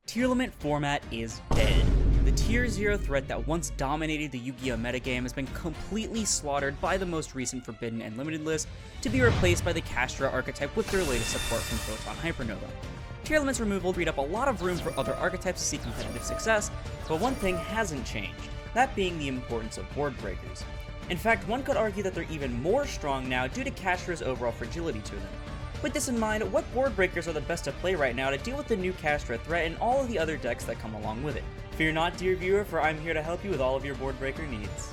Tier limit format is dead. The Tier 0 threat that once dominated the Yu-Gi-Oh! Metagame has been completely slaughtered by the most recent Forbidden and Limited list to be replaced by the Kshatri-La archetype with their latest support from Photon Hypernova. Tier limit's removal freed up a lot of room for other archetypes to see competitive success, but one thing hasn't changed, that being the importance of board breakers. In fact, one could argue that they're even more strong now due to Kshatri's overall fragility to them. With this in mind, what board breakers are the best to play right now to deal with the new Kshatri threat and all of the other decks that come along with it? Fear not, dear viewer, for I'm here to help you with all of your board breaker needs.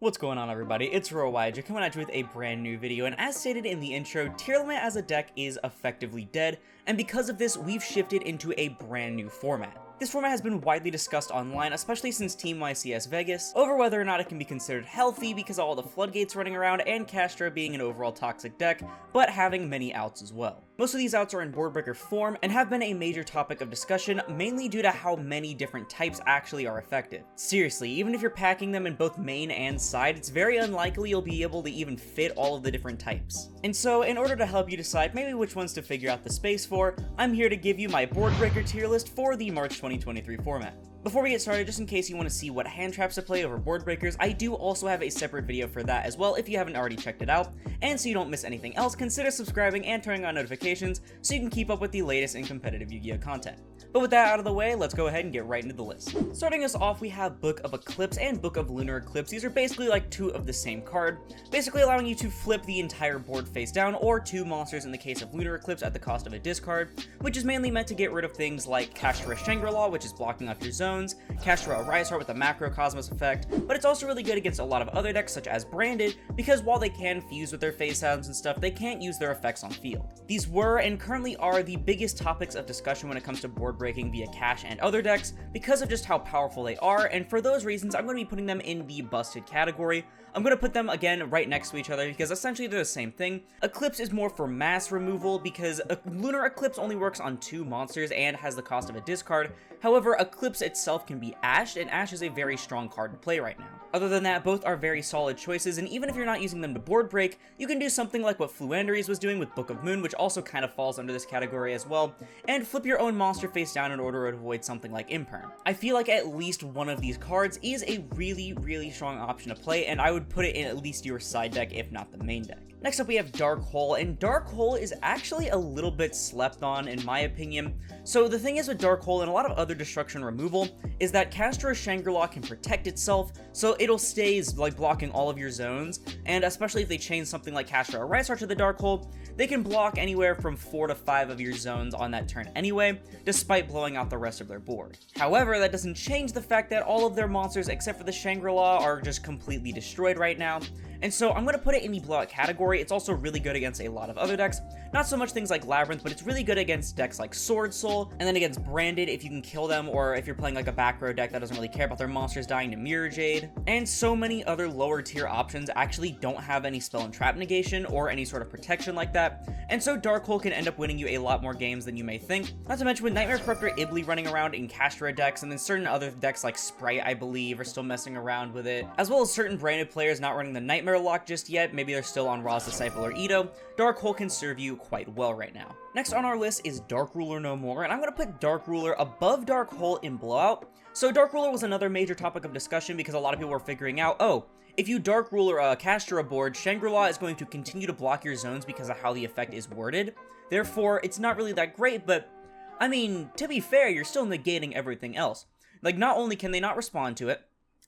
What's going on, everybody? It's Rowaija coming at you with a brand new video, and as stated in the intro, tier limit as a deck is effectively dead, and because of this, we've shifted into a brand new format. This format has been widely discussed online, especially since Team YCS Vegas, over whether or not it can be considered healthy because of all the floodgates running around and Kshatri being an overall toxic deck, but having many outs as well. Most of these outs are in board breaker form and have been a major topic of discussion, mainly due to how many different types actually are effective. Seriously, even if you're packing them in both main and side, it's very unlikely you'll be able to even fit all of the different types. And so, in order to help you decide maybe which ones to figure out the space for, I'm here to give you my board breaker tier list for the March 2023 format. Before we get started, just in case you want to see what hand traps to play over board breakers, I do also have a separate video for that as well if you haven't already checked it out, and so you don't miss anything else, consider subscribing and turning on notifications so you can keep up with the latest in competitive Yu-Gi-Oh! Content. But with that out of the way, let's go ahead and get right into the list. Starting us off, we have Book of Eclipse and Book of Lunar Eclipse. These are basically like two of the same card, basically allowing you to flip the entire board face down, or two monsters in the case of Lunar Eclipse at the cost of a discard, which is mainly meant to get rid of things like Kshatri-La, which is blocking off your zones, Kshatri-La with the Macrocosmos effect, but it's also really good against a lot of other decks such as Branded, because while they can fuse with their face sounds and stuff, they can't use their effects on field. These were and currently are the biggest topics of discussion when it comes to board breaking via Cash and other decks because of just how powerful they are, and for those reasons I'm going to be putting them in the busted category. I'm going to put them again right next to each other because essentially they're the same thing. Eclipse is more for mass removal because Lunar Eclipse only works on two monsters and has the cost of a discard. However, Eclipse itself can be ashed, and Ash is a very strong card to play right now. Other than that, both are very solid choices, and even if you're not using them to board break, you can do something like what Fluanderies was doing with Book of Moon, which also kind of falls under this category as well, and flip your own monster face down in order to avoid something like Imperm. I feel like at least one of these cards is a really strong option to play, and I would put it in at least your side deck, if not the main deck. Next up, we have Dark Hole, and Dark Hole is actually a little bit slept on in my opinion. So the thing is with Dark Hole and a lot of other destruction removal is that Shangri-La can protect itself, so it'll stay like blocking all of your zones, and especially if they change something like Kshatri to the Dark Hole, they can block anywhere from 4 to 5 of your zones on that turn anyway, despite blowing out the rest of their board. However, that doesn't change the fact that all of their monsters except for the Shangri-La are just completely destroyed right now. And so I'm going to put it in the blowout category. It's also really good against a lot of other decks. Not so much things like Labyrinth, but it's really good against decks like Sword Soul, and then against Branded if you can kill them, or if you're playing like a back row deck that doesn't really care about their monsters dying to Mirror Jade. And so many other lower tier options actually don't have any spell and trap negation or any sort of protection like that, and so Dark Hole can end up winning you a lot more games than you may think. Not to mention with Nightmare Corruptor Ibli running around in Kshatri decks, and then certain other decks like Sprite, I believe, are still messing around with it, as well as certain Branded players not running the Nightmare Lock just yet. Maybe they're still on Ra's Disciple or Ito. Dark Hole can serve you quite well right now. Next on our list is Dark Ruler No More, and I'm going to put Dark Ruler above Dark Hole in Blowout. So Dark Ruler was another major topic of discussion because a lot of people were figuring out, oh, if you Dark Ruler a Kshatri board, Shangri-La is going to continue to block your zones because of how the effect is worded. Therefore, it's not really that great, but I mean, to be fair, you're still negating everything else. Like, not only can they not respond to it,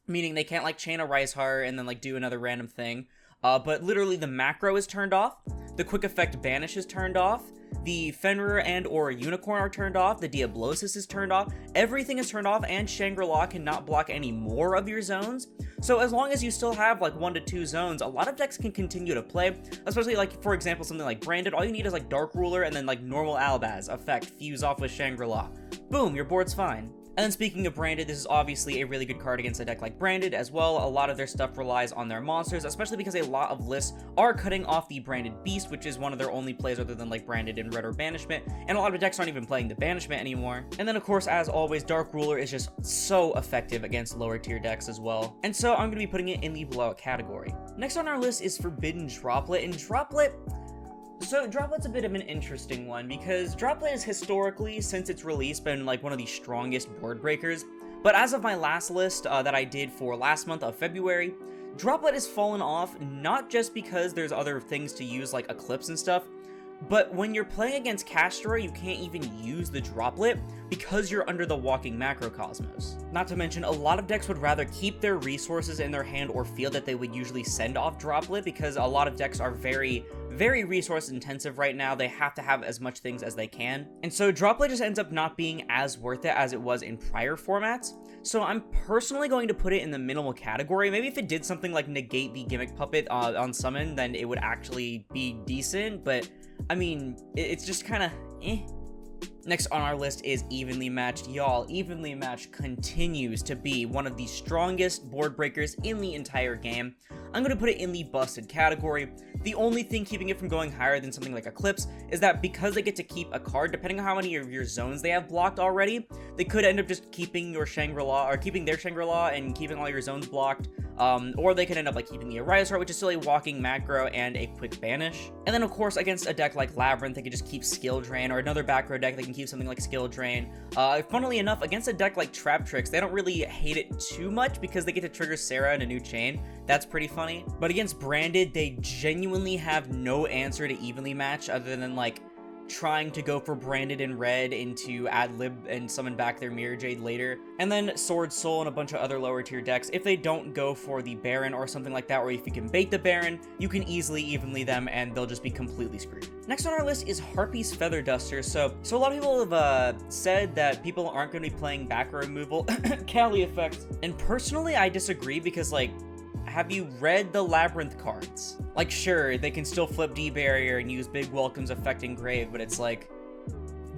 meaning they can't like chain a Rise Heart and then like do another random thing, but literally the macro is turned off, the quick effect banish is turned off, the Fenrir and or Unicorn are turned off, the Diablosis is turned off, everything is turned off, and Shangri-La cannot block any more of your zones. So as long as you still have like 1 to 2 zones, a lot of decks can continue to play, especially like, for example, something like Branded. All you need is like Dark Ruler and then like normal Albaz effect, fuse off with Shangri-La. Boom, your board's fine. And then speaking of Branded, this is obviously a really good card against a deck like Branded as well. A lot of their stuff relies on their monsters, especially because a lot of lists are cutting off the Branded Beast, which is one of their only plays other than like Branded and Red or Banishment, and a lot of decks aren't even playing the Banishment anymore. And then of course, as always, Dark Ruler is just so effective against lower tier decks as well. And so I'm going to be putting it in the blowout category. Next on our list is Forbidden Droplet, and Droplet's a bit of an interesting one because Droplet has historically, since its release, been like one of the strongest board breakers. But as of my last list that I did for last month of February, Droplet has fallen off, not just because there's other things to use like Eclipse and stuff, but when you're playing against Castro, you can't even use the Droplet because you're under the Walking Macrocosmos. Not to mention, a lot of decks would rather keep their resources in their hand or field that they would usually send off Droplet because a lot of decks are very resource intensive right now. They have to have as much things as they can. And so Droplet just ends up not being as worth it as it was in prior formats. So I'm personally going to put it in the minimal category. Maybe if it did something like negate the Gimmick Puppet on summon, then it would actually be decent. But I mean, it's just kind of eh. Next on our list is Evenly Matched. Y'all, Evenly Matched continues to be one of the strongest board breakers in the entire game. I'm going to put it in the busted category. The only thing keeping it from going higher than something like Eclipse is that because they get to keep a card, depending on how many of your zones they have blocked already, they could end up just keeping your Shangri-La, or keeping their Shangri-La and keeping all your zones blocked. Or they could end up like keeping the Arias Heart, which is still a walking macro and a quick banish. And then of course against a deck like Labyrinth, they could just keep Skill Drain, or another back row deck, they can keep something like Skill Drain. Funnily enough, against a deck like Trap Tricks, they don't really hate it too much because they get to trigger Sarah in a new chain. That's pretty funny. But against Branded, they genuinely have no answer to Evenly Match other than like trying to go for Branded in red into ad-lib and summon back their Mirror Jade later. And then Sword Soul and a bunch of other lower tier decks, if they don't go for the Baron or something like that, or if you can bait the Baron, you can easily evenly them and they'll just be completely screwed. Next on our list is Harpy's Feather Duster. So a lot of people have said that people aren't going to be playing back row removal, Cali effect. And personally, I disagree because like, have you read the Labyrinth cards? Like, sure, they can still flip D-Barrier and use Big Welcome's Effect Engrave, but it's like,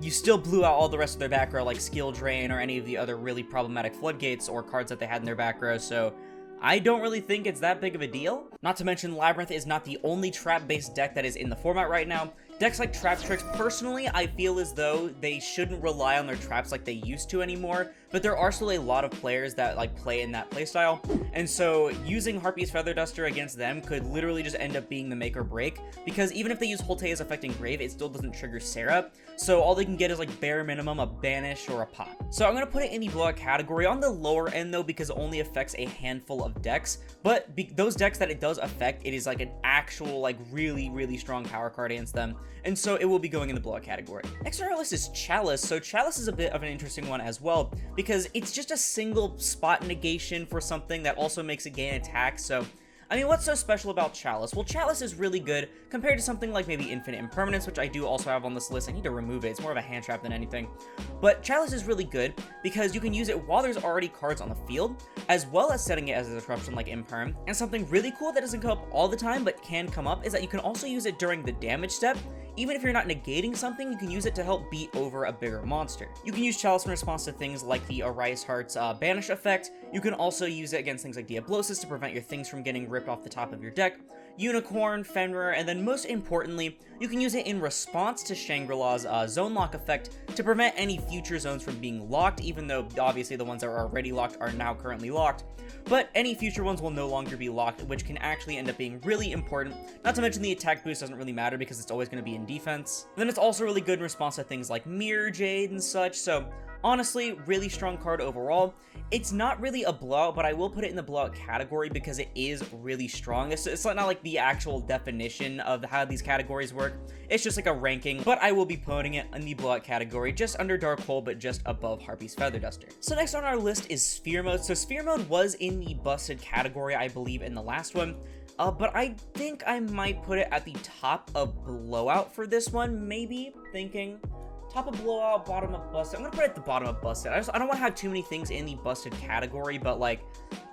you still blew out all the rest of their back row, like Skill Drain or any of the other really problematic Floodgates or cards that they had in their back row, so I don't really think it's that big of a deal. Not to mention, Labyrinth is not the only trap-based deck that is in the format right now. Decks like Trap Tricks, personally, I feel as though they shouldn't rely on their traps like they used to anymore, but there are still a lot of players that like play in that playstyle, and so using Harpy's Feather Duster against them could literally just end up being the make or break, because even if they use Holtea's Effect Engrave, it still doesn't trigger Sarah, so all they can get is like bare minimum a Banish or a Pop. So I'm going to put it in the blowout category on the lower end though, because it only affects a handful of decks, but those decks that it does affect, it is like an actual like really strong power card against them, and so it will be going in the blowout category. Next on our list is Chalice. So Chalice is a bit of an interesting one as well, because it's just a single spot negation for something that also makes it gain attack. So I mean, what's so special about Chalice? Well, Chalice is really good compared to something like maybe Infinite Impermanence, which I do also have on this list. I need to remove it. It's more of a hand trap than anything. But Chalice is really good because you can use it while there's already cards on the field, as well as setting it as a disruption like Imperm. And something really cool that doesn't come up all the time but can come up is that you can also use it during the damage step. Even if you're not negating something, you can use it to help beat over a bigger monster. You can use Chalice in response to things like the Arias Heart's Banish effect. You can also use it against things like Diablosis to prevent your things from getting ripped off the top of your deck, Unicorn, Fenrir, and then most importantly, you can use it in response to Shangri-La's Zone Lock effect to prevent any future zones from being locked, even though obviously the ones that are already locked are now currently locked. But any future ones will no longer be locked, which can actually end up being really important. Not to mention the attack boost doesn't really matter because it's always going to be in defense. And then it's also really good in response to things like Mirror Jade and such, so honestly, really strong card overall. It's not really a blowout, but I will put it in the blowout category because it is really strong. It's not like the actual definition of how these categories work. It's just like a ranking, but I will be putting it in the blowout category, just under Dark Hole, but just above Harpy's Feather Duster. So next on our list is Sphere Mode. So Sphere Mode was in the busted category, I believe, in the last one. But I think I might put it at the top of blowout for this one, maybe, thinking. Top of blowout, bottom of busted. I'm gonna put it at the bottom of busted. I don't want to have too many things in the busted category, but like,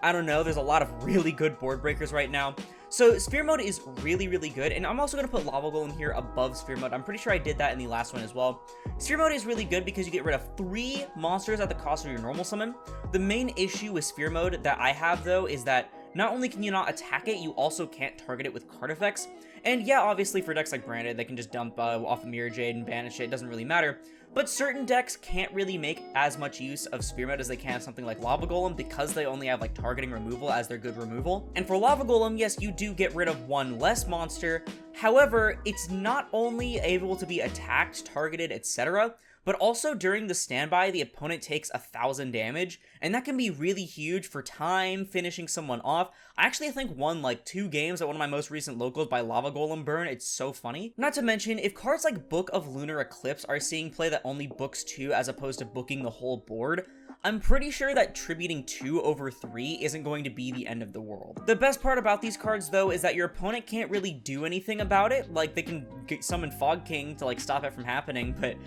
I don't know, there's a lot of really good board breakers right now. So Sphere Mode is really, really good, and I'm also going to put Lava Golem here above Sphere Mode. I'm pretty sure I did that in the last one as well. Sphere Mode is really good because you get rid of 3 monsters at the cost of your normal summon. The main issue with Sphere Mode that I have, though, is that not only can you not attack it, you also can't target it with card effects. And yeah, obviously for decks like Branded, they can just dump off a Mirror Jade and banish it. It doesn't really matter. But certain decks can't really make as much use of Sphere Mode as they can of something like Lava Golem because they only have like targeting removal as their good removal. And for Lava Golem, yes, you do get rid of 1 less monster. However, it's not only able to be attacked, targeted, etc., but also during the standby, the opponent takes 1,000 damage, and that can be really huge for time, finishing someone off. I actually think won like 2 games at one of my most recent locals by Lava Golem burn. It's so funny. Not to mention, if cards like Book of Lunar Eclipse are seeing play that only books 2 as opposed to booking the whole board, I'm pretty sure that tributing 2 over 3 isn't going to be the end of the world. The best part about these cards, though, is that your opponent can't really do anything about it. Like, they can summon Fog King to like stop it from happening, but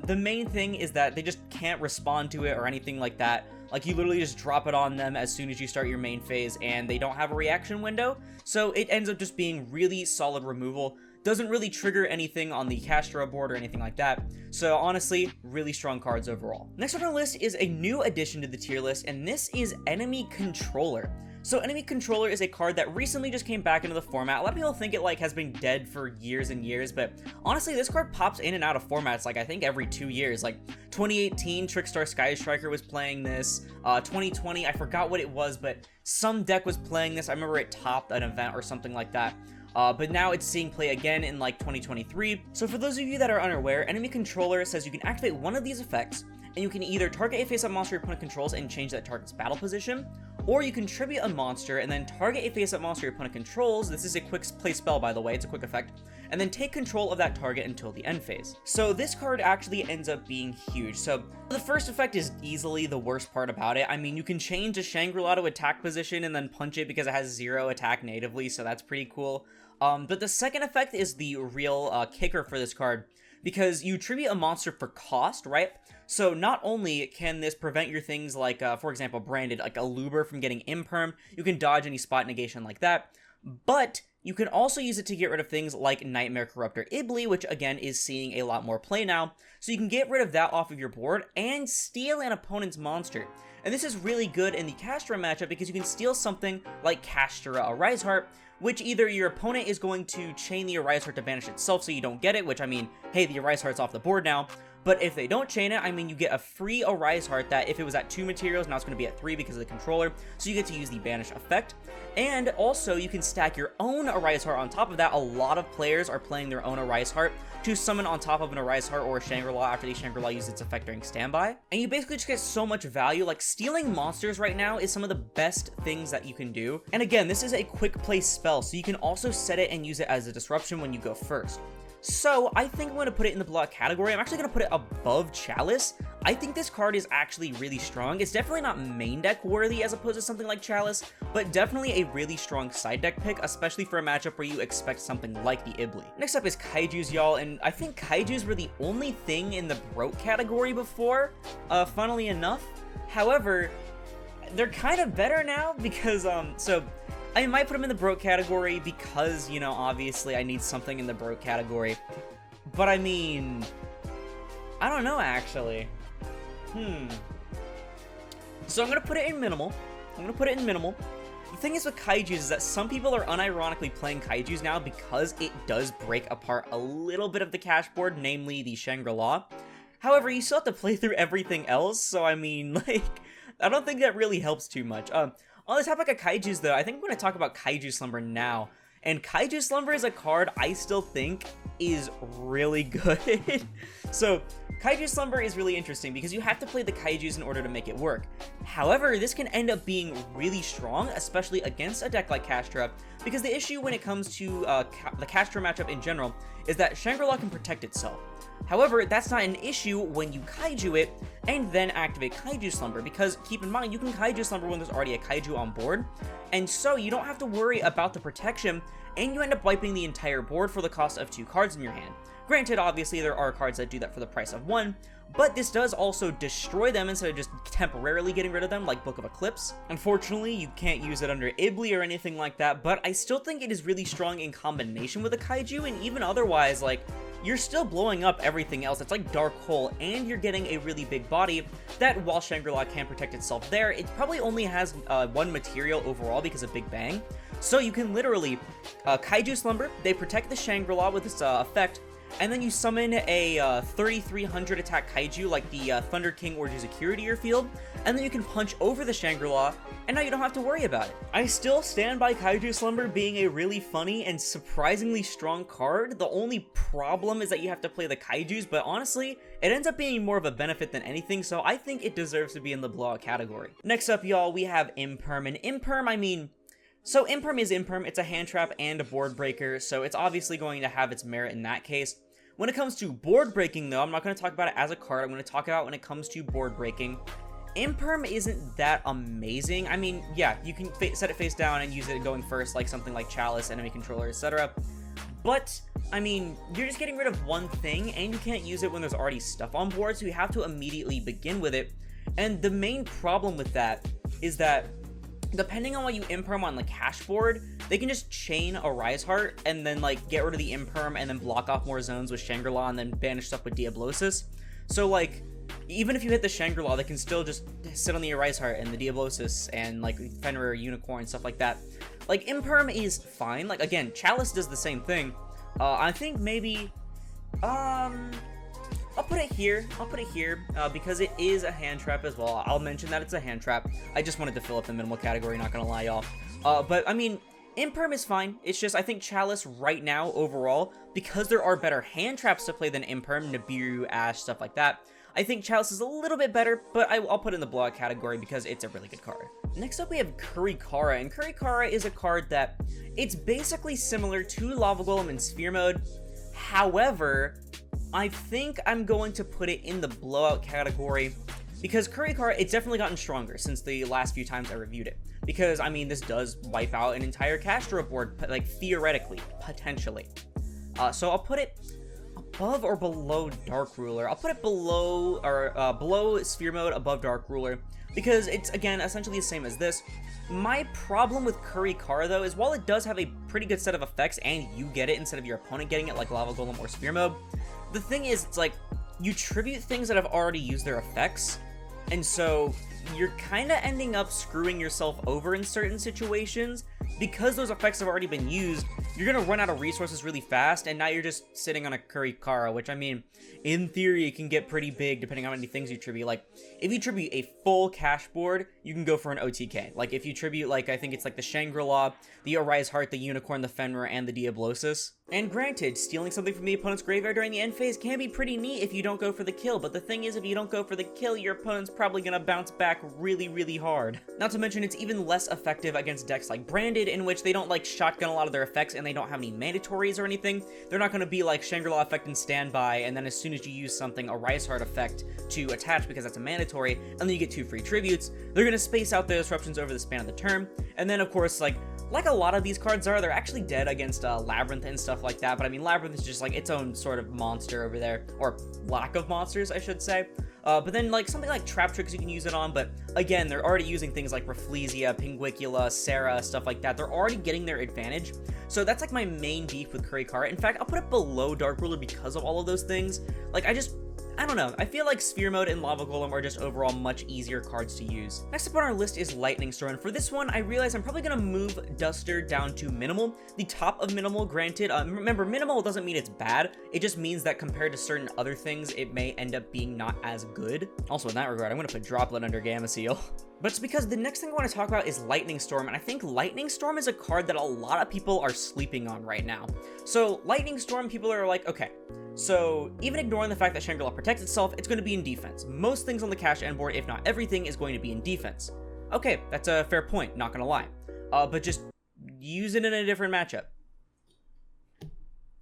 the main thing is that they just can't respond to it or anything like that. Like, you literally just drop it on them as soon as you start your main phase, and they don't have a reaction window, so it ends up just being really solid removal. Doesn't really trigger anything on the Kshatri-La board or anything like that, so honestly, really strong cards overall. Next on our list is a new addition to the tier list, and this is Enemy Controller. So Enemy Controller is a card that recently just came back into the format. A lot of people think it like has been dead for years and years, but honestly, this card pops in and out of formats like I think every 2 years. Like 2018, Trickstar Sky Striker was playing this. 2020, I forgot what it was, but some deck was playing this. I remember it topped an event or something like that. But now it's seeing play again in like 2023. So for those of you that are unaware, Enemy Controller says you can activate one of these effects, and you can either target a face-up monster your opponent controls and change that target's battle position, or you can tribute a monster and then target a face-up monster your opponent controls. This is a quick play spell, by the way, it's a quick effect, and then take control of that target until the end phase. So this card actually ends up being huge. So the first effect is easily the worst part about it. I mean, you can change a Shangri-La to attack position and then punch it because it has 0 attack natively, so that's pretty cool. But the second effect is the real kicker for this card, because you tribute a monster for cost, right? So not only can this prevent your things like, for example, Branded, like a Luber from getting imperm, you can dodge any spot negation like that, but you can also use it to get rid of things like Nightmare Corruptor Ibli, which again is seeing a lot more play now, so you can get rid of that off of your board and steal an opponent's monster. And this is really good in the Kshatri matchup because you can steal something like Kshatri-La Arise Heart, which either your opponent is going to chain the Arise Heart to banish itself so you don't get it, which I mean, hey, the Arise Heart's off the board now, but if they don't chain it, I mean, you get a free Arise Heart that if it was at 2 materials, now it's going to be at 3 because of the controller, so you get to use the banish effect. And also, you can stack your own Arise Heart on top of that. A lot of players are playing their own Arise Heart to summon on top of an Arise Heart or a Shangri-La after the Shangri-La uses its effect during standby. And you basically just get so much value. Like, stealing monsters right now is some of the best things that you can do. And again, this is a quick play spell, so you can also set it and use it as a disruption when you go first. So I think I'm going to put it in the block category. I'm actually going to put it above Chalice. I think this card is actually really strong. It's definitely not main deck worthy as opposed to something like Chalice, but definitely a really strong side deck pick, especially for a matchup where you expect something like the Ibli. Next up is Kaijus, y'all, and I think Kaijus were the only thing in the broke category before, funnily enough. However, they're kind of better now because, I might put them in the broke category because, you know, obviously I need something in the broke category. But I mean, I don't know, actually. So I'm going to put it in minimal. The thing is with Kaijus is that some people are unironically playing Kaijus now because it does break apart a little bit of the cash board, namely the Shangri-La. However, you still have to play through everything else, so I mean, like, I don't think that really helps too much. On the topic of Kaijus, though, I think I'm going to talk about Kaiju Slumber now. And Kaiju Slumber is a card I still think is really good. So, Kaiju Slumber is really interesting because you have to play the Kaijus in order to make it work. However, this can end up being really strong, especially against a deck like Kshatri-La, because the issue when it comes to the Kshatri-La matchup in general is that Shangri-La can protect itself. However, that's not an issue when you kaiju it and then activate Kaiju Slumber, because keep in mind, you can Kaiju Slumber when there's already a kaiju on board, and so you don't have to worry about the protection, and you end up wiping the entire board for the cost of 2 cards in your hand. Granted, obviously, there are cards that do that for the price of 1, but this does also destroy them instead of just temporarily getting rid of them, like Book of Eclipse. Unfortunately, you can't use it under Ibli or anything like that, but I still think it is really strong in combination with a kaiju, and even otherwise, like, you're still blowing up everything else. It's like Dark Hole, and you're getting a really big body that, while Shangri-La can protect itself there, it probably only has 1 material overall because of Big Bang. So you can literally Kaiju Slumber, they protect the Shangri-La with this effect, and then you summon a 3300 attack kaiju like the Thunder King or Juzukiri to your field, and then you can punch over the Shangri-La, and now you don't have to worry about it. I still stand by Kaiju Slumber being a really funny and surprisingly strong card. The only problem is that you have to play the kaijus, but honestly, it ends up being more of a benefit than anything, so I think it deserves to be in the blowout category. Next up, y'all, we have Imperm, and Imperm, I mean, so Imperm is Imperm, it's a hand trap and a board breaker, so it's obviously going to have its merit in that case. When it comes to board breaking, though, I'm not going to talk about it as a card, I'm going to talk about when it comes to board breaking. Imperm isn't that amazing. I mean, yeah, you can set it face down and use it going first, like something like Chalice, Enemy Controller, etc. But, I mean, you're just getting rid of one thing, and you can't use it when there's already stuff on board, so you have to immediately begin with it. And the main problem with that is that depending on what you imperm on the cash board, they can just chain a Rise Heart and then like get rid of the imperm and then block off more zones with Shangri-La and then banish stuff with Diablosis. So like, even if you hit the Shangri-La, they can still just sit on the Rise Heart and the Diablosis and like Fenrir, Unicorn, stuff like that. Like, imperm is fine. Like, again, Chalice does the same thing. I think maybe, I'll put it here, because it is a hand trap as well. I'll mention that it's a hand trap. I just wanted to fill up the minimal category, not gonna lie, y'all. But, I mean, Imperm is fine. It's just, I think Chalice right now, overall, because there are better hand traps to play than Imperm, Nibiru, Ash, stuff like that, I think Chalice is a little bit better, but I'll put it in the blowout category because it's a really good card. Next up, we have Kurikara, and Kurikara is a card that, it's basically similar to Lava Golem in Sphere Mode. However, I think I'm going to put it in the blowout category because Kurikara, it's definitely gotten stronger since the last few times I reviewed it. Because, I mean, this does wipe out an entire Castro board, like, theoretically, potentially. So I'll put it above or below Dark Ruler. I'll put it below, or below Sphere Mode, above Dark Ruler, because it's, again, essentially the same as this. My problem with Kurikara, though, is while it does have a pretty good set of effects, and you get it instead of your opponent getting it, like Lava Golem or Sphere Mode, the thing is, it's like, you tribute things that have already used their effects, and so you're kind of ending up screwing yourself over in certain situations. Because those effects have already been used, you're going to run out of resources really fast, and now you're just sitting on a Kurikara, which, I mean, in theory, it can get pretty big depending on how many things you tribute. Like, if you tribute a full cash board, you can go for an OTK. Like, if you tribute, like, I think it's like the Shangri-La, the Arise Heart, the Unicorn, the Fenrir, and the Diablosis. And granted, stealing something from the opponent's graveyard during the end phase can be pretty neat if you don't go for the kill, but the thing is, if you don't go for the kill, your opponent's probably going to bounce back really, really hard. Not to mention, it's even less effective against decks like Branded, in which they don't, like, shotgun a lot of their effects, and they don't have any mandatories or anything. They're not going to be like Shangri-La effect and standby, and then as soon as you use something, a Rise Heart effect to attach because that's a mandatory, and then you get 2 free tributes. They're going to space out the disruptions over the span of the turn, and then, of course, like a lot of these cards are, they're actually dead against Labyrinth and stuff like that, but I mean, Labyrinth is just like its own sort of monster over there, or lack of monsters, I should say. But then, like, something like Trap Tricks you can use it on, but again, they're already using things like Rafflesia, Pinguicula, Sarah, stuff like that. They're already getting their advantage, so that's like my main beef with Kurikara. In fact, I'll put it below Dark Ruler because of all of those things. Like, I don't know, I feel like Sphere Mode and Lava Golem are just overall much easier cards to use. Next up on our list is Lightning Storm, and for this one, I realize I'm probably going to move Duster down to Minimal. The top of Minimal, granted, remember, Minimal doesn't mean it's bad, it just means that compared to certain other things, it may end up being not as good. Also, in that regard, I'm going to put Droplet under Gamma Seal. But it's because the next thing I want to talk about is Lightning Storm, and I think Lightning Storm is a card that a lot of people are sleeping on right now. So, Lightning Storm, people are like, okay, so even ignoring the fact that Shangri-La protects itself, it's going to be in defense. Most things on the cash end board, if not everything, is going to be in defense. Okay, that's a fair point, not going to lie. But just use it in a different matchup.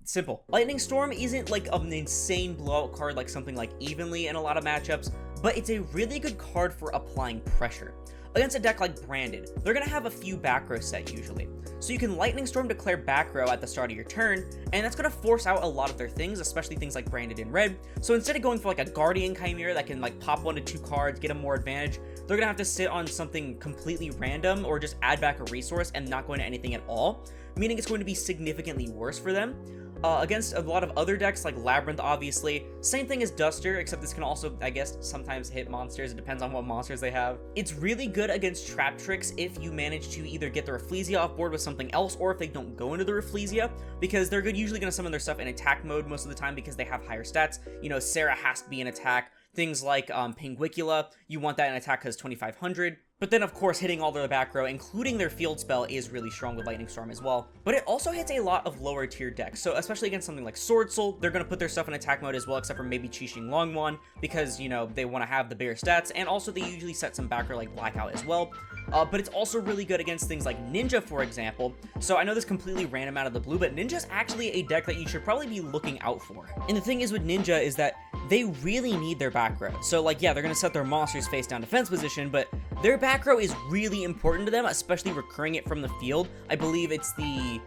simple. Lightning Storm isn't like an insane blowout card like something like Evenly in a lot of matchups, but it's a really good card for applying pressure. Against a deck like Branded, they're going to have a few back row set usually. So you can Lightning Storm declare back row at the start of your turn, and that's going to force out a lot of their things, especially things like Branded in red. So instead of going for like a Guardian Chimera that can like pop 1 to 2 cards, get them more advantage, they're going to have to sit on something completely random or just add back a resource and not go into anything at all, meaning it's going to be significantly worse for them. Against a lot of other decks like Labyrinth, obviously, same thing as Duster, except this can also, I guess, sometimes hit monsters. It depends on what monsters they have. It's really good against Trap Tricks if you manage to either get the Rafflesia off board with something else, or if they don't go into the Rafflesia, because they're usually going to summon their stuff in attack mode most of the time because they have higher stats. You know, Sarah has to be in attack. Things like Pinguicula, you want that in attack because 2500. But then, of course, hitting all their back row, including their field spell, is really strong with Lightning Storm as well. But it also hits a lot of lower tier decks, so especially against something like Sword Soul, they're going to put their stuff in attack mode as well, except for maybe Qixing Longwan, because, you know, they want to have the bigger stats, and also they usually set some back row like Blackout as well. But it's also really good against things like Ninja, for example. So I know this completely random out of the blue, but Ninja's actually a deck that you should probably be looking out for. And the thing is with Ninja is that they really need their back row. So like, yeah, they're going to set their monsters face down defense position, but their back row is really important to them, especially recurring it from the field. I believe it's the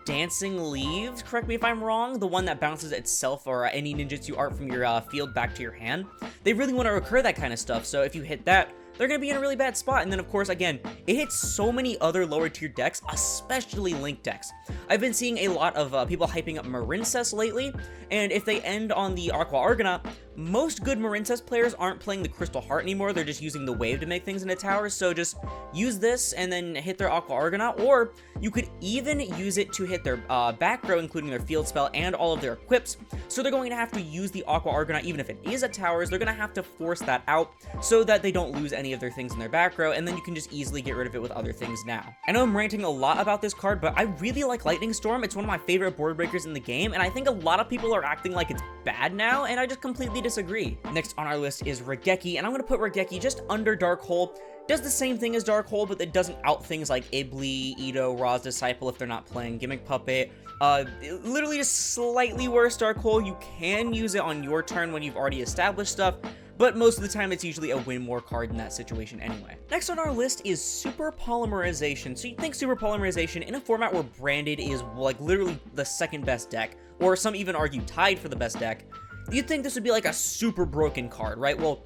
Dancing Leaves, correct me if I'm wrong, the one that bounces itself or any ninjutsu art from your field back to your hand. They really want to recur that kind of stuff, so if you hit that, they're going to be in a really bad spot. And then, of course, again, it hits so many other lower tier decks, especially Link decks. I've been seeing a lot of people hyping up Marincess lately, and if they end on the Aqua Argonaut, most good Marincess players aren't playing the Crystal Heart anymore. They're just using the Wave to make things into towers, so just use this and then hit their Aqua Argonaut, or you could even use it to hit their back row, including their field spell and all of their equips. So they're going to have to use the Aqua Argonaut, even if it is at towers. They're going to have to force that out so that they don't lose any of their things in their back row, and then you can just easily get rid of it with other things now. I know I'm ranting a lot about this card, but I really like Lightning Storm. It's one of my favorite board breakers in the game, and I think a lot of people are acting like it's bad now, and I just completely disagree. Next on our list is Regeki, and I'm going to put Regeki just under Dark Hole. Does the same thing as Dark Hole, but it doesn't out things like Ibli, Ito, Ra's Disciple if they're not playing Gimmick Puppet. Literally just slightly worse Dark Hole. You can use it on your turn when you've already established stuff, but most of the time it's usually a win more card in that situation anyway. Next on our list is Super Polymerization. So you'd think Super Polymerization in a format where Branded is like literally the second best deck, or some even argue tied for the best deck, you'd think this would be like a super broken card, right? Well,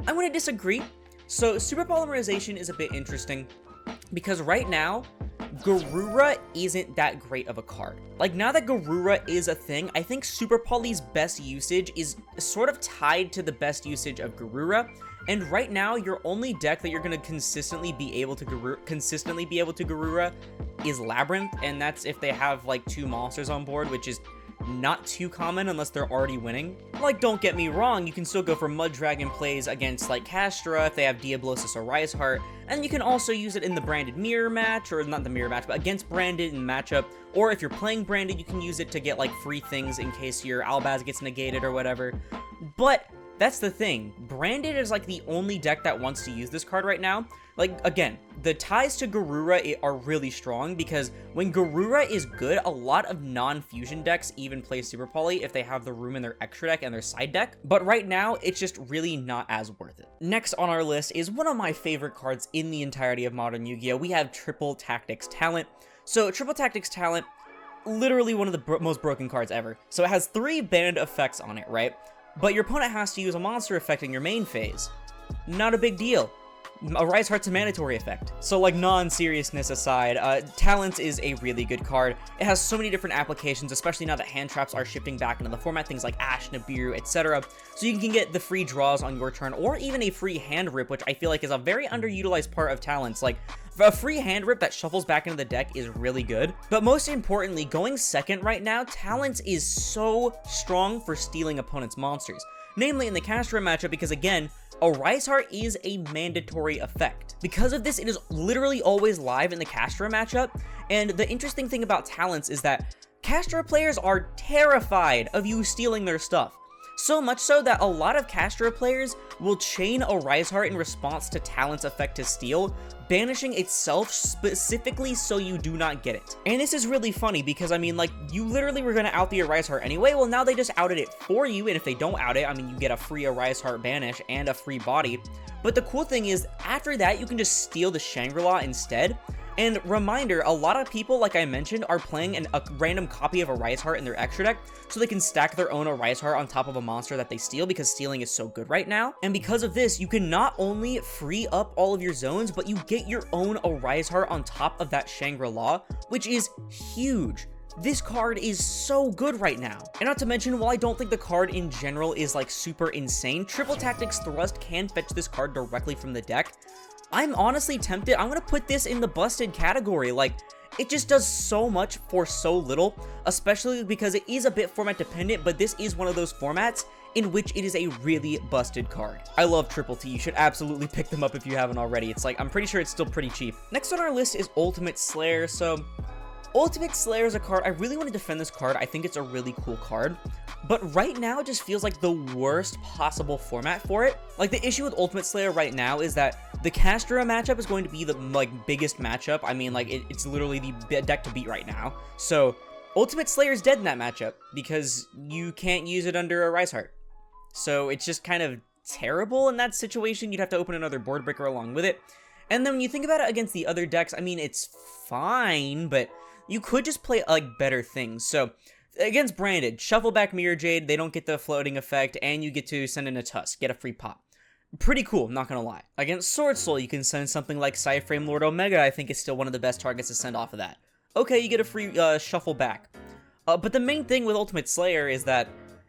I'm going to disagree. So Super Polymerization is a bit interesting because right now, Garura isn't that great of a card. Like, now that Garura is a thing, I think Super Poly's best usage is sort of tied to the best usage of Garura. And right now, your only deck that you're going to consistently be able to Garura is Labyrinth, and that's if they have like 2 monsters on board, which is not too common unless they're already winning. Like, don't get me wrong, you can still go for Mud Dragon plays against like Castra if they have Diablosis or Rise Heart, and you can also use it in the Branded mirror match, or not the mirror match, but against Branded in matchup, or if you're playing Branded, you can use it to get like free things in case your Albaz gets negated or whatever. But that's the thing, Branded is like the only deck that wants to use this card right now. Like, again, the ties to Garura are really strong because when Garura is good, a lot of non-fusion decks even play Super Poly if they have the room in their extra deck and their side deck. But right now, it's just really not as worth it. Next on our list is one of my favorite cards in the entirety of Modern Yu-Gi-Oh! We have Triple Tactics Talent. So Triple Tactics Talent, literally one of the most broken cards ever. So it has 3 banned effects on it, right? But your opponent has to use a monster effect in your main phase. Not a big deal. A Rise Heart's a mandatory effect. So like, non-seriousness aside, Talents is a really good card. It has so many different applications, especially now that hand traps are shifting back into the format, things like Ash, Nibiru, etc. So you can get the free draws on your turn, or even a free hand rip, which I feel like is a very underutilized part of Talents. Like, a free hand rip that shuffles back into the deck is really good. But most importantly, going second right now, Talents is so strong for stealing opponents' monsters. Namely in the Castra matchup, because again, a Rise Heart is a mandatory effect. Because of this, it is literally always live in the Castra matchup, and the interesting thing about Talents is that Castra players are terrified of you stealing their stuff. So much so that a lot of Castro players will chain a Rise Heart in response to Talent's effect to steal, banishing itself specifically so you do not get it. And this is really funny because, I mean, like, you literally were gonna out the Arise Heart anyway. Well, now they just outed it for you, and if they don't out it, I mean, you get a free Arise Heart banish and a free body. But the cool thing is, after that, you can just steal the Shangri-La instead. And reminder, a lot of people, like I mentioned, are playing a random copy of a Rise Heart in their extra deck, so they can stack their own Rise Heart on top of a monster that they steal, because stealing is so good right now. And because of this, you can not only free up all of your zones, but you get your own Rise Heart on top of that Shangri-La, which is huge. This card is so good right now. And not to mention, while I don't think the card in general is like super insane, Triple Tactics Thrust can fetch this card directly from the deck. I'm honestly tempted. I'm gonna put this in the busted category. Like, it just does so much for so little, especially because it is a bit format dependent, but this is one of those formats in which it is a really busted card. I love Triple T. You should absolutely pick them up if you haven't already. It's like, I'm pretty sure it's still pretty cheap. Next on our list is Ultimate Slayer. So Ultimate Slayer is a card, I really want to defend this card. I think it's a really cool card, but right now it just feels like the worst possible format for it. Like, the issue with Ultimate Slayer right now is that the Castro matchup is going to be the, like, biggest matchup. I mean, like, it's literally the deck to beat right now. So Ultimate Slayer is dead in that matchup because you can't use it under a Rise Heart. So it's just kind of terrible in that situation. You'd have to open another board breaker along with it. And then when you think about it against the other decks, I mean, it's fine, but you could just play, like, better things. So against Branded, shuffle back Mirror Jade, they don't get the floating effect, and you get to send in a Tusk, get a free pop. Pretty cool, not gonna lie. Against Sword Soul, you can send something like Psyframe Lord Omega. I think is still one of the best targets to send off of that. Okay, you get a free shuffle back. But the main thing with Ultimate Slayer is that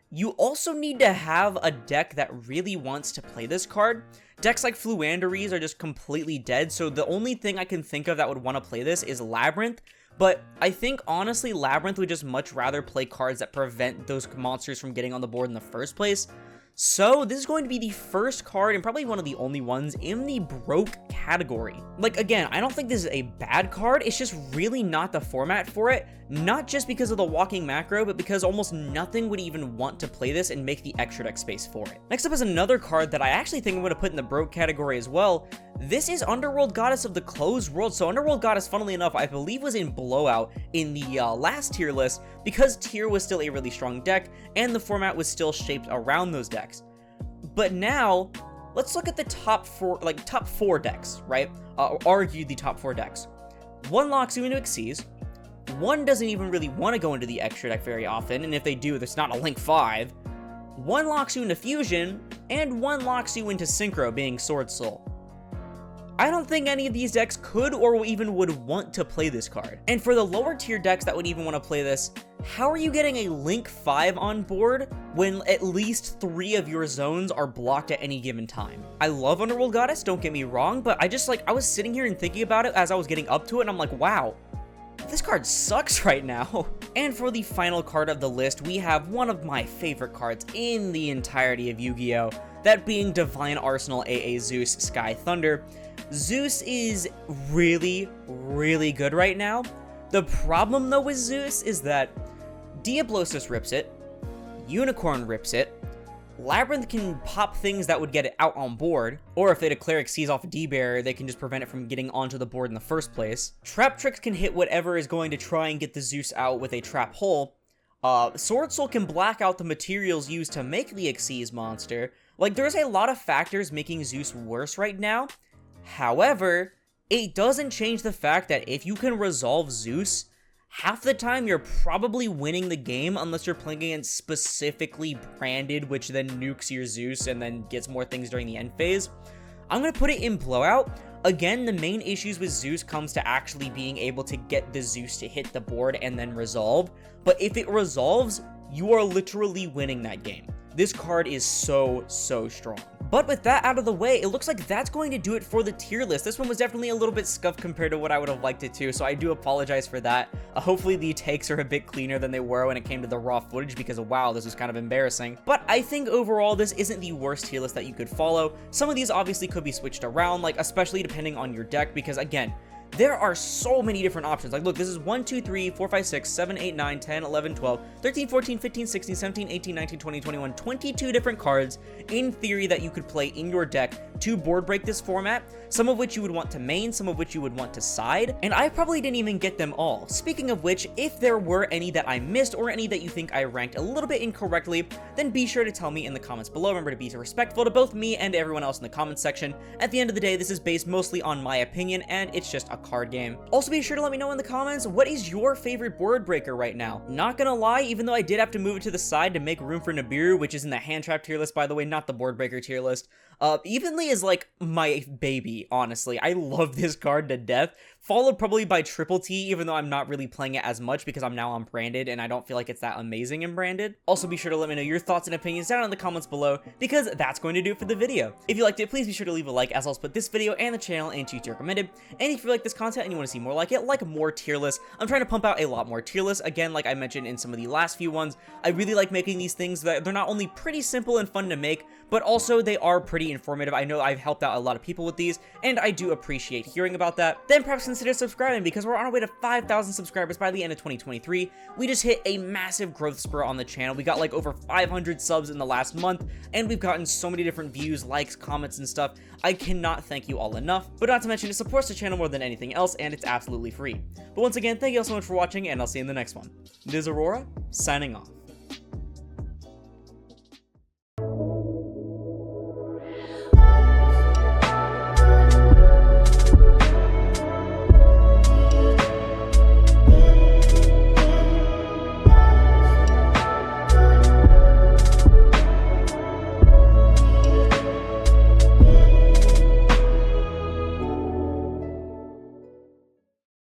you also need to have a deck that really wants to play this card. Decks like Fluanderies are just completely dead, so the only thing I can think of that would want to play this is Labyrinth. But I think, honestly, Labyrinth would just much rather play cards that prevent those monsters from getting on the board in the first place. So this is going to be the first card, and probably one of the only ones, in the broke category. Like, again, I don't think this is a bad card, it's just really not the format for it. Not just because of the walking macro, but because almost nothing would even want to play this and make the extra deck space for it. Next up is another card that I actually think I'm going to put in the broke category as well. This is Underworld Goddess of the Closed World. So Underworld Goddess, funnily enough, I believe was in Blowout in the last tier list, because tier was still a really strong deck, and the format was still shaped around those decks. But now, let's look at the top four decks, right? Argue the top four decks. One locks you into Xyz. One doesn't even really want to go into the extra deck very often, and if they do, there's not a Link 5. One locks you into Fusion, and one locks you into Synchro, being Sword Soul. I don't think any of these decks could or even would want to play this card. And for the lower tier decks that would even want to play this, how are you getting a Link 5 on board when at least 3 of your zones are blocked at any given time? I love Underworld Goddess, don't get me wrong, but I was sitting here and thinking about it as I was getting up to it, and I'm like, wow, this card sucks right now. And for the final card of the list, we have one of my favorite cards in the entirety of Yu-Gi-Oh! That being Divine Arsenal AA Zeus Sky Thunder. Zeus is really, really good right now. The problem, though, with Zeus is that Diablosis rips it, Unicorn rips it, Labyrinth can pop things that would get it out on board, or if they declare Xyz off a D-Barrier, they can just prevent it from getting onto the board in the first place. Trap Tricks can hit whatever is going to try and get the Zeus out with a Trap Hole. Sword Soul can black out the materials used to make the Xyz monster. Like, there's a lot of factors making Zeus worse right now. However, it doesn't change the fact that if you can resolve Zeus, half the time you're probably winning the game unless you're playing against specifically Branded, which then nukes your Zeus and then gets more things during the end phase. I'm going to put it in Blowout. Again, the main issues with Zeus comes to actually being able to get the Zeus to hit the board and then resolve. But if it resolves, you are literally winning that game. This card is so strong. But with that out of the way, it looks like that's going to do it for the tier list. This one was definitely a little bit scuffed compared to what I would have liked it to, so I do apologize for that. Hopefully the takes are a bit cleaner than they were when it came to the raw footage, because wow, this was kind of embarrassing. But I think overall, this isn't the worst tier list that you could follow. Some of these obviously could be switched around, like especially depending on your deck, because again, there are so many different options. Like, look, this is 1, 2, 3, 4, 5, 6, 7, 8, 9, 10, 11, 12, 13, 14, 15, 16, 17, 18, 19, 20, 21, 22 different cards in theory that you could play in your deck to board break this format, some of which you would want to main, some of which you would want to side, and I probably didn't even get them all. Speaking of which, if there were any that I missed or any that you think I ranked a little bit incorrectly, then be sure to tell me in the comments below. Remember to be respectful to both me and everyone else in the comments section. At the end of the day, this is based mostly on my opinion, and it's just a card game. Also, be sure to let me know in the comments, what is your favorite board breaker right now? Not gonna lie, even though I did have to move it to the side to make room for Nibiru, which is in the hand trap tier list, by the way, not the board breaker tier list, Evenly is like my baby, honestly. I love this card to death, followed probably by Triple T, even though I'm not really playing it as much because I'm now on Branded and I don't feel like it's that amazing in Branded. Also, be sure to let me know your thoughts and opinions down in the comments below, because that's going to do it for the video. If you liked it, please be sure to leave a like, as I'll put this video and the channel into tier recommended. And if you like this content and you want to see more like it, like more tier lists, I'm trying to pump out a lot more tier lists. Again, like I mentioned in some of the last few ones, I really like making these things that they're not only pretty simple and fun to make, but also they are pretty informative. I know I've helped out a lot of people with these, and I do appreciate hearing about that. Then perhaps consider subscribing, because we're on our way to 5,000 subscribers by the end of 2023. We just hit a massive growth spur on the channel. We got like over 500 subs in the last month, and we've gotten so many different views, likes, comments, and stuff. I cannot thank you all enough, but not to mention it supports the channel more than anything else, and it's absolutely free. But once again, thank you all so much for watching, and I'll see you in the next one. This is Aurora, signing off.